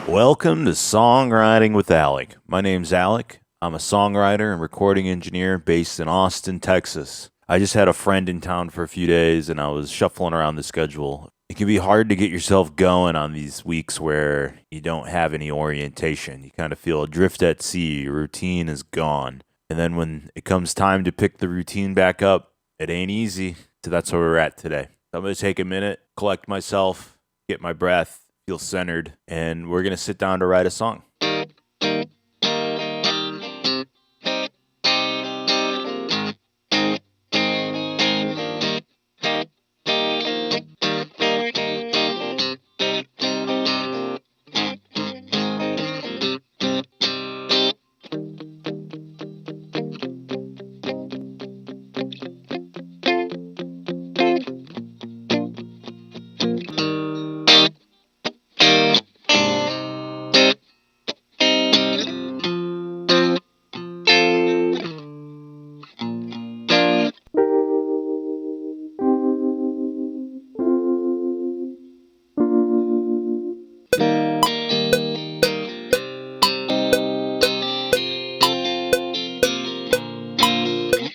Welcome to Songwriting with Alec. My name's Alec. I'm a songwriter and recording engineer based in Austin, Texas. I just had a friend in town for a few days and I was shuffling around the schedule. It can be hard to get yourself going on these weeks where you don't have any orientation. You kind of feel adrift at sea, your routine is gone. And then when it comes time to pick the routine back up, it ain't easy. So that's where we're at today. So I'm going to take a minute, collect myself, get my breath, feel centered, and we're going to sit down to write a song.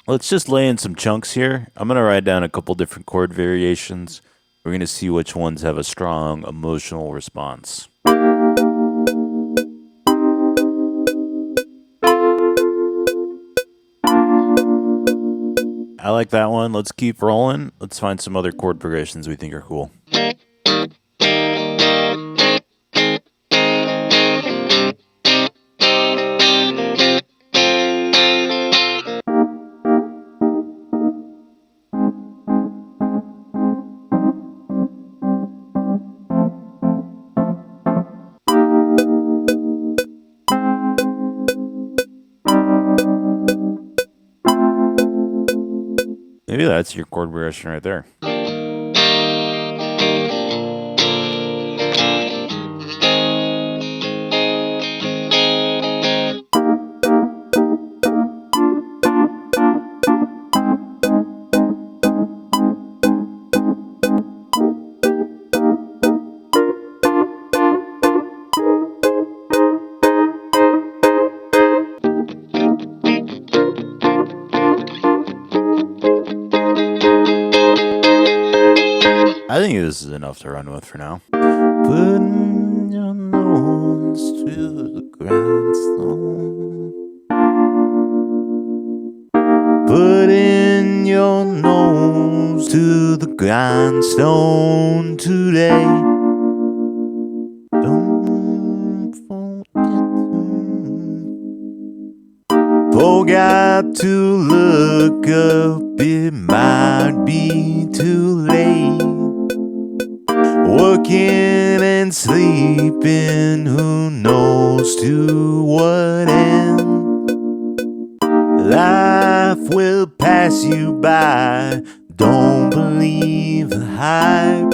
Let's just lay in some chunks here. I'm going to write down a couple different chord variations. We're going to see which ones have a strong emotional response. I like that one. Let's keep rolling. Let's find some other chord progressions we think are cool. Maybe that's your chord progression right there. I think this is enough to run with for now. Putting your nose to the grindstone. Putting your nose to the grindstone today. Don't forget to look up, it might be too late. Working and sleeping, who knows to what end? Life will pass you by, don't believe the hype.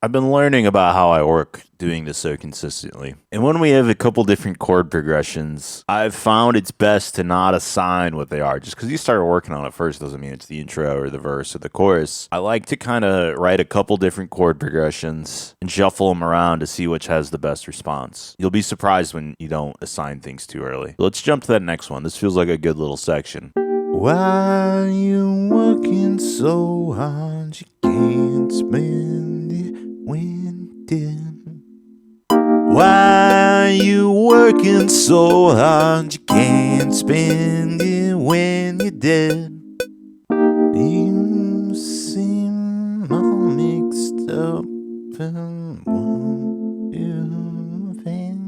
I've been learning about how I work doing this so consistently. And when we have a couple different chord progressions, I've found it's best to not assign what they are. Just because you started working on it first doesn't mean it's the intro or the verse or the chorus. I like to kind of write a couple different chord progressions and shuffle them around to see which has the best response. You'll be surprised when you don't assign things too early. Let's jump to that next one. This feels like a good little section. Why you working so hard you can't spend it when you did? Why you working so hard you can't spend it when you did? You seem all mixed up and what you think.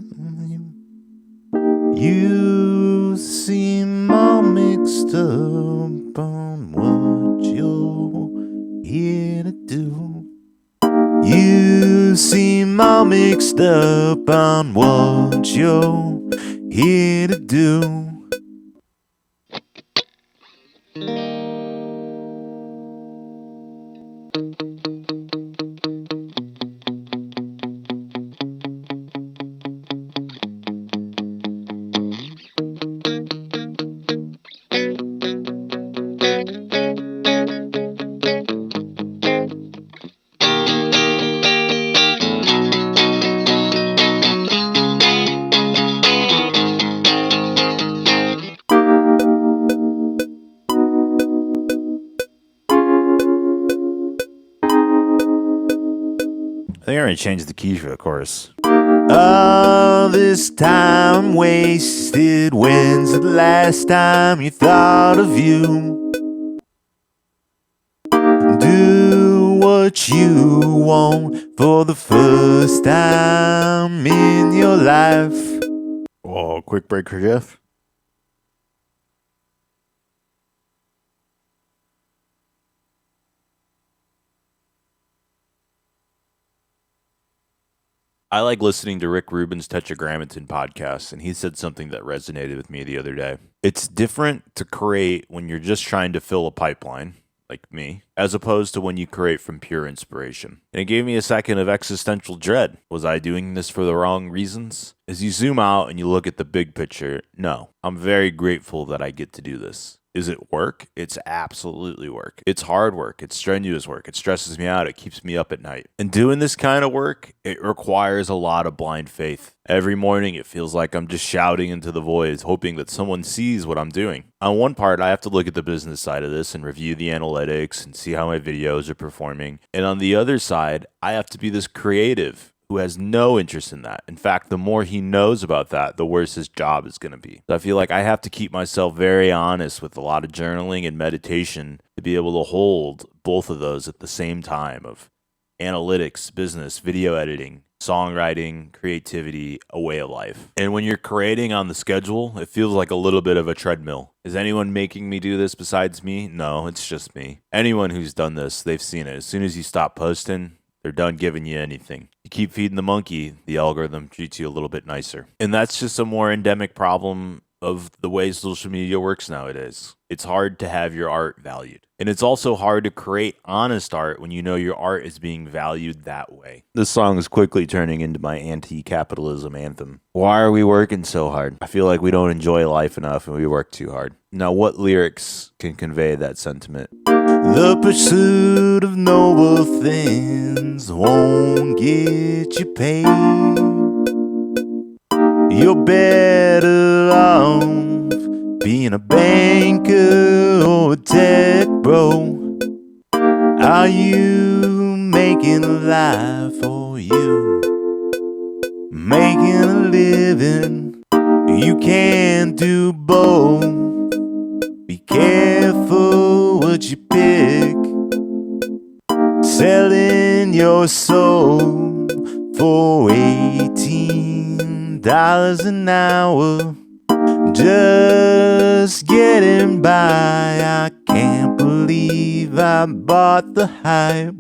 You seem all mixed up on what you're here to do. You seem all mixed up on what you're here to do. think I'm going to change the key for the chorus. All this time wasted, when's the last time you thought of you? Do what you want for the first time in your life. Oh, quick break for Jeff. I like listening to Rick Rubin's Tetragrammaton podcast, and he said something that resonated with me the other day. It's different to create when you're just trying to fill a pipeline, like me, as opposed to when you create from pure inspiration. And it gave me a second of existential dread. Was I doing this for the wrong reasons? As you zoom out and you look at the big picture, no. I'm very grateful that I get to do this. Is it work? It's absolutely work. It's hard work. It's strenuous work. It stresses me out. It keeps me up at night. And doing this kind of work, it requires a lot of blind faith. Every morning, it feels like I'm just shouting into the void, hoping that someone sees what I'm doing. On one part, I have to look at the business side of this and review the analytics and see how my videos are performing. And on the other side, I have to be this creative who has no interest in that. In fact, the more he knows about that, the worse his job is going to be. So I feel like I have to keep myself very honest with a lot of journaling and meditation to be able to hold both of those at the same time of analytics, business, video editing, songwriting, creativity, a way of life. And when you're creating on the schedule, it feels like a little bit of a treadmill. Is anyone making me do this besides me? No, it's just me. Anyone who's done this, they've seen it. As soon as you stop posting, they're done giving you anything. You keep feeding the monkey, the algorithm treats you a little bit nicer. And that's just a more endemic problem of the way social media works nowadays. It's hard to have your art valued. And it's also hard to create honest art when you know your art is being valued that way. This song is quickly turning into my anti-capitalism anthem. Why are we working so hard? I feel like we don't enjoy life enough and we work too hard. Now, what lyrics can convey that sentiment? The pursuit of noble things won't get you paid. You're better off being a banker or a tech bro. Are you making a life for you? Making a living? You can't do both. Be careful what you pick. Selling your soul for $18 an hour. Just getting by. I can't believe I bought the hype.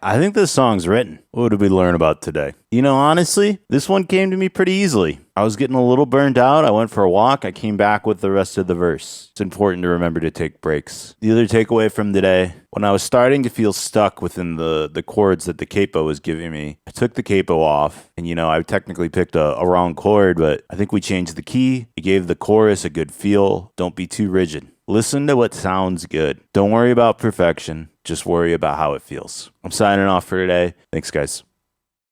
I think this song's written. What did we learn about today? You know, honestly, this one came to me pretty easily. I was getting a little burned out. I went for a walk. I came back with the rest of the verse. It's important to remember to take breaks. The other takeaway from today, when I was starting to feel stuck within the chords that the capo was giving me, I took the capo off. And, you know, I technically picked a wrong chord, but I think we changed the key. It gave the chorus a good feel. Don't be too rigid. Listen to what sounds good. Don't worry about perfection. Just worry about how it feels. I'm signing off for today. Thanks, guys.